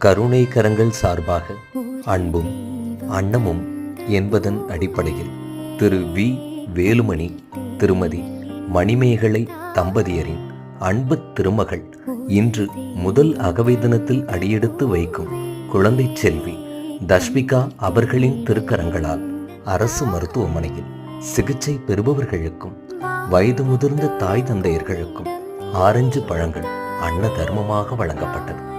கருணை கரங்கள் சார்பாக அன்பும் அன்னமும் என்பதன் அடிப்படையில் திரு வி வேலுமணி திருமதி மணிமேகலை தம்பதியரின் அன்பு திருமகள் இன்று முதல் அகவை தினத்தில் அடியெடுத்து வைக்கும் குழந்தை செல்வி தஷ்விகா அவர்களின் திருக்கரங்களால் அரசு மருத்துவமனையில் சிகிச்சை பெறுபவர்களுக்கும் வயது முதிர்ந்த தாய் தந்தையர்களுக்கும் ஆரஞ்சு பழங்கள் அன்ன தர்மமாக வழங்கப்பட்டது.